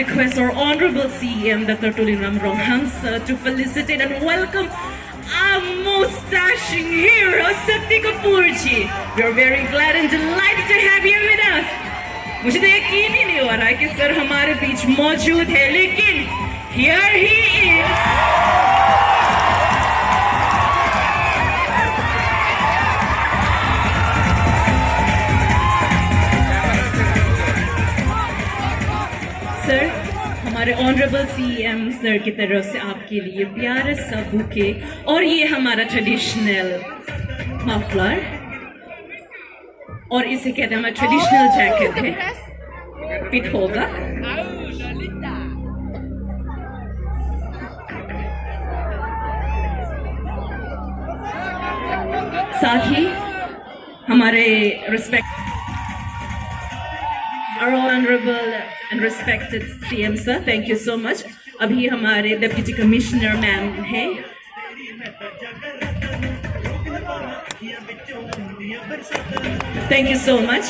request our Honorable CM, Dr. Tulinram Rohansa, to felicitate and welcome our mustaching hero, Sati Kapoor ji. We are very glad and delighted to have you with us. मुझे तो यकीन ही नहीं हो रहा है कि sir हमारे बीच मौजूद है, लेकिन here he is. सर, हमारे ऑनरेबल सीएम सर की तरफ से आपके लिए प्यारे सा बुके और ये हमारा ट्रेडिशनल मफलर और इसे कहते हैं हमारा ट्रेडिशनल जैकेट है, फिट होगा। साथ ही हमारे Our honorable and respected CM sir, thank you so much. अभी हमारे Deputy Commissioner मैम हैं। Thank you so much.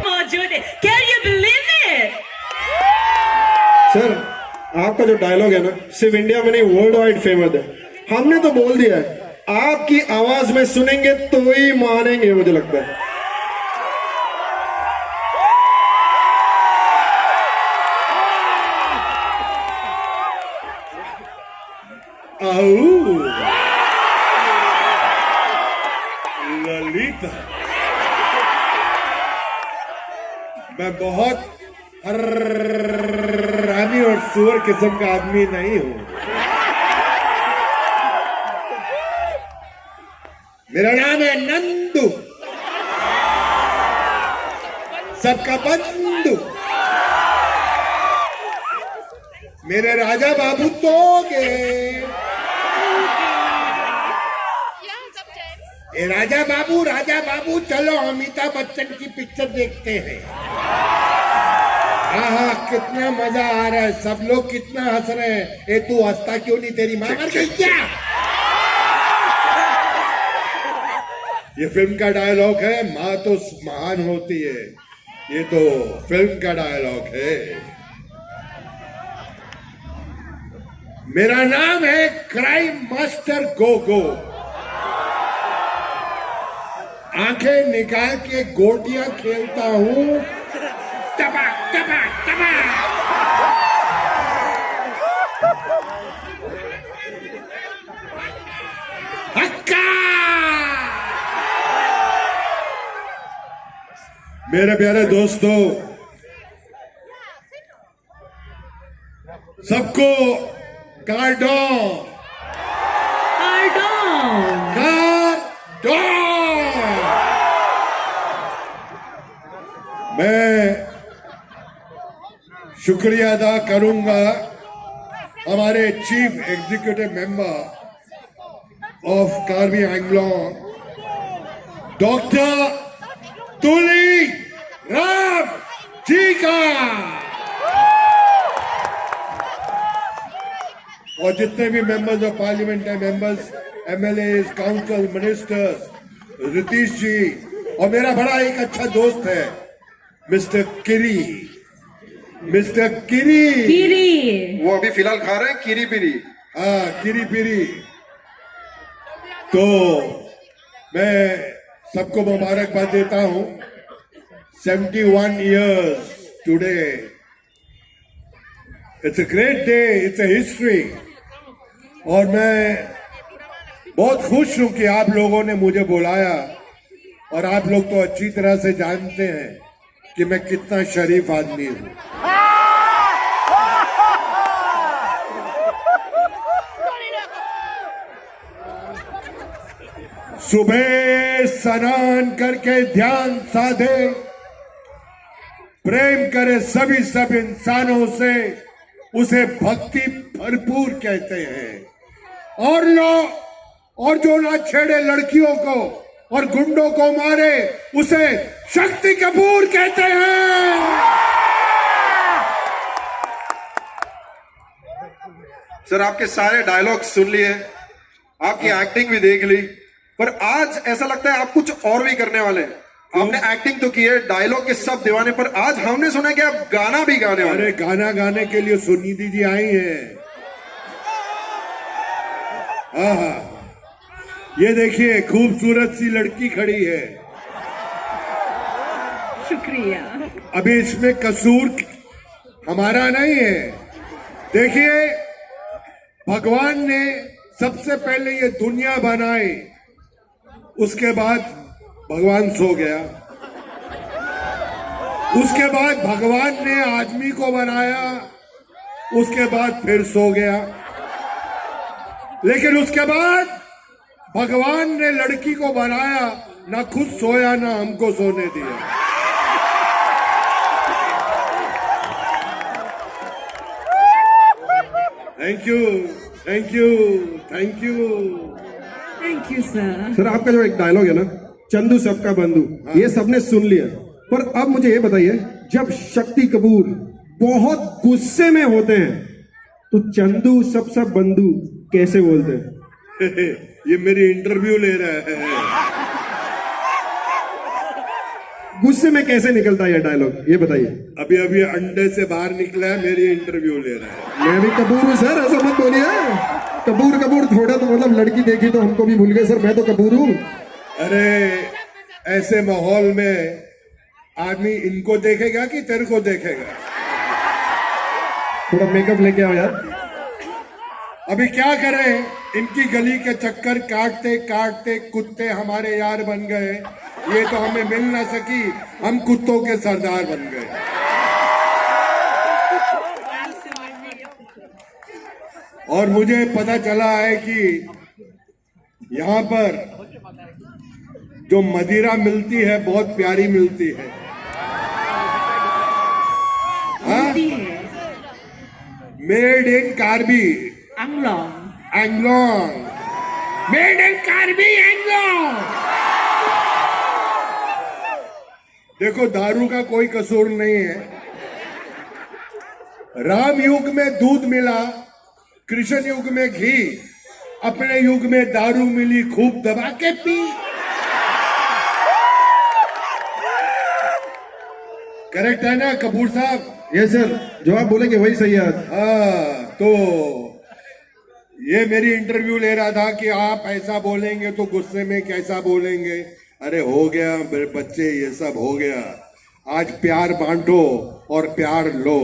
मौजूद है। Can you believe it? Sir, आपका जो डायलॉग है ना, सिर्फ इंडिया में नहीं वर्ल्ड वाइड फेमस है। हमने तो बोल दिया है, आपकी आवाज में सुनेंगे तो ही मानेंगे, मुझे लगता है। आओ ललिता, मैं बहुत रानी और सुअर किस्म का आदमी नहीं हूं। मेरा नाम है नंदू, सबका बंधु। मेरे राजा बाबू तोगे, ए राजा बाबू चलो अमिताभ बच्चन की पिक्चर देखते हैं। हाँ, कितना मजा आ रहा है, सब लोग कितना हंस रहे हैं। ए तू हंसता क्यों नहीं, तेरी मां मर गई क्या? ये फिल्म का डायलॉग है, माँ तो महान होती है, ये तो फिल्म का डायलॉग है। मेरा नाम है क्राइम मास्टर गोगो। आंखें निकाल के गोटियां खेलता हूं, टपक टपक टपक। मेरे प्यारे दोस्तों, सबको कार्डॉन मैं शुक्रिया अदा करूंगा हमारे chief executive member of Karbi Anglong doctor Tuli Ram ji का, और जितने भी मेंबर्स ऑफ पार्लियामेंट है, members, MLA, council, ministers, Ritish ji, और मेरा बड़ा एक अच्छा दोस्त है मिस्टर किरी। वो अभी फिलहाल खा रहे हैं किरी पिरी। हाँ, किरी पिरी। तो मैं सबको मुबारकबाद देता हूं। 71 years today. It's a great day. It's a history. और मैं बहुत खुश हूं कि आप लोगों ने मुझे बुलाया, और आप लोग तो अच्छी तरह से जानते हैं कि मैं कितना शरीफ आदमी हूं। सुबह स्नान करके ध्यान साधे, प्रेम करे सभी सब इंसानों से, उसे भक्ति भरपूर कहते हैं। और जो ना छेड़े लड़कियों को और गुंडों को मारे, उसे शक्ति कपूर कहते हैं। सर, आपके सारे डायलॉग सुन लिए, आपकी एक्टिंग भी देख ली, पर आज ऐसा लगता है आप कुछ और भी करने वाले हैं। आपने एक्टिंग तो की है, डायलॉग के सब दीवाने, पर आज हमने सुना कि आप गाना भी गाने वाले। अरे गाना गाने के लिए सुनिधि जी आई हैं। ये देखिए खूबसूरत सी लड़की खड़ी है। शुक्रिया। अभी इसमें कसूर हमारा नहीं है। देखिए भगवान ने सबसे पहले ये दुनिया बनाई, उसके बाद भगवान सो गया। उसके बाद भगवान ने आदमी को बनाया, उसके बाद फिर सो गया। लेकिन उसके बाद भगवान ने लड़की को बनाया, ना खुद सोया ना हमको सोने दिया। Thank you, thank you, thank you. Thank you, sir. Sir आपका जो एक डायलॉग है ना, चंदू सबका बंधु, ये सबने सुन लिया, पर अब मुझे ये बताइए, जब शक्ति कपूर बहुत गुस्से में होते हैं तो चंदू सबका बंधु कैसे बोलते हैं? ये मेरी इंटरव्यू ले रहा है। गुस्से में कैसे निकलता है ये डायलॉग, ये बताइए। अभी अभी अंडे से बाहर निकला है, मेरी इंटरव्यू ले रहा है। मैं भी कपूर हूँ सर, ऐसा मत बोलिए। कपूर कपूर थोड़ा तो मतलब लड़की देखी तो हमको भी भूल गए सर, मैं तो कपूर हूँ। अरे ऐसे माहौल में आदमी इनको देखेगा कि तेरे को देखेगा? थोड़ा मेकअप लेके आओ यार। अभी क्या करें, इनकी गली के चक्कर काटते काटते कुत्ते हमारे यार बन गए। ये तो हमें मिल ना सकी, हम कुत्तों के सरदार बन गए। और मुझे पता चला है कि यहाँ पर जो मदिरा मिलती है बहुत प्यारी मिलती है। Made in Karbi Anglong. Anglong, made in Karbi Anglong. देखो दारू का कोई कसूर नहीं है। राम युग में दूध मिला, कृष्ण युग में घी, अपने युग में दारू मिली, खूब दबा के पी। करेक्ट है ना कपूर साहब? ये सर जो आप बोलेंगे वही सही है। हाँ, तो ये मेरी इंटरव्यू ले रहा था कि आप ऐसा बोलेंगे तो गुस्से में कैसा बोलेंगे। अरे हो गया मेरे बच्चे, ये सब हो गया। आज प्यार बांटो और प्यार लो।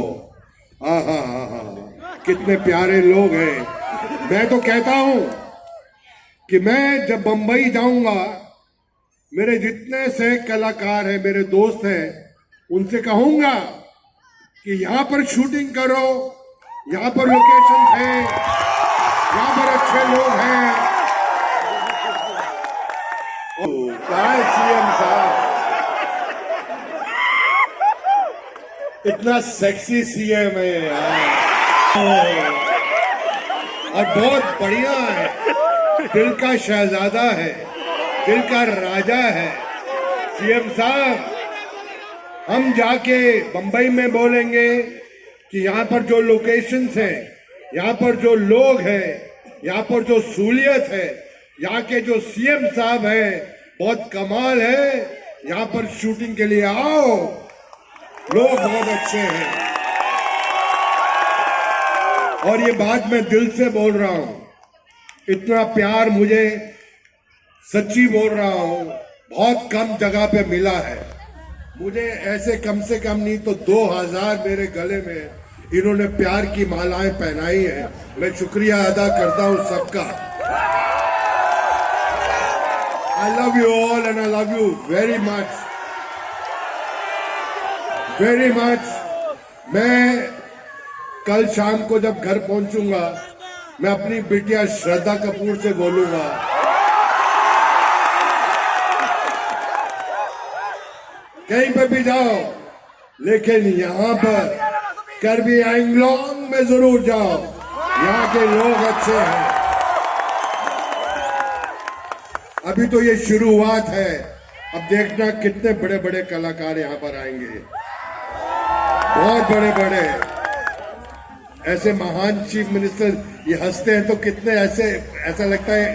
हाँ हाँ हाँ हाँ, कितने प्यारे लोग हैं। मैं तो कहता हूं कि मैं जब बंबई जाऊंगा, मेरे जितने से कलाकार हैं, मेरे दोस्त हैं, उनसे कहूंगा कि यहाँ पर शूटिंग करो, यहाँ पर लोकेशन है, यहाँ पर अच्छे लोग हैं। कहाँ है सीएम साहब? इतना सेक्सी सीएम है यार, और बहुत बढ़िया है, दिल का शहजादा है, दिल का राजा है सीएम साहब। हम जाके बंबई में बोलेंगे कि यहाँ पर जो लोकेशंस हैं, यहाँ पर जो लोग हैं, यहाँ पर जो सहूलियत है, यहाँ के जो सीएम साहब हैं, बहुत कमाल है। यहाँ पर शूटिंग के लिए आओ, लोग बहुत अच्छे हैं। और ये बात मैं दिल से बोल रहा हूं, इतना प्यार मुझे सच्ची बोल रहा हूं, बहुत कम जगह पे मिला है मुझे। ऐसे कम से कम नहीं तो 2000 मेरे गले में इन्होंने प्यार की मालाएं पहनाई है। मैं शुक्रिया अदा करता हूं सबका। I love you all and I love you very much, very much. मैं कल शाम को जब घर पहुंचूंगा, मैं अपनी बिटिया श्रद्धा कपूर से बोलूंगा, कहीं पे भी जाओ, लेकिन यहाँ पर कार्बी एंग्लोंग में जरूर जाओ, यहाँ के लोग अच्छे हैं। अभी तो ये शुरुआत है, अब देखना कितने बड़े बड़े कलाकार यहाँ पर आएंगे, बहुत बड़े बड़े। ऐसे महान चीफ मिनिस्टर ये हंसते हैं तो कितने ऐसे, ऐसा लगता है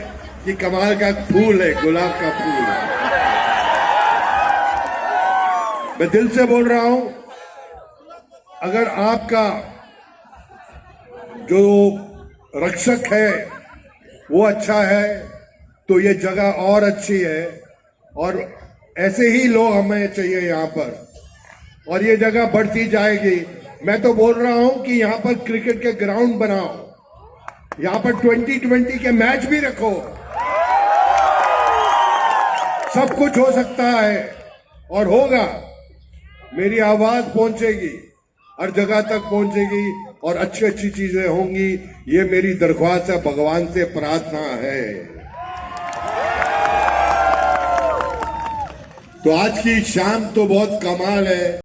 कि कमाल का फूल है, गुलाब का फूल है। मैं दिल से बोल रहा हूं, अगर आपका जो रक्षक है वो अच्छा है तो ये जगह और अच्छी है, और ऐसे ही लोग हमें चाहिए यहां पर, और ये जगह बढ़ती जाएगी। मैं तो बोल रहा हूं कि यहां पर क्रिकेट के ग्राउंड बनाओ, यहां पर 2020 के मैच भी रखो, सब कुछ हो सकता है और होगा। मेरी आवाज पहुंचेगी, हर जगह तक पहुंचेगी और अच्छी अच्छी चीजें होंगी। ये मेरी दरख्वास्त है, भगवान से प्रार्थना है। तो आज की शाम तो बहुत कमाल है।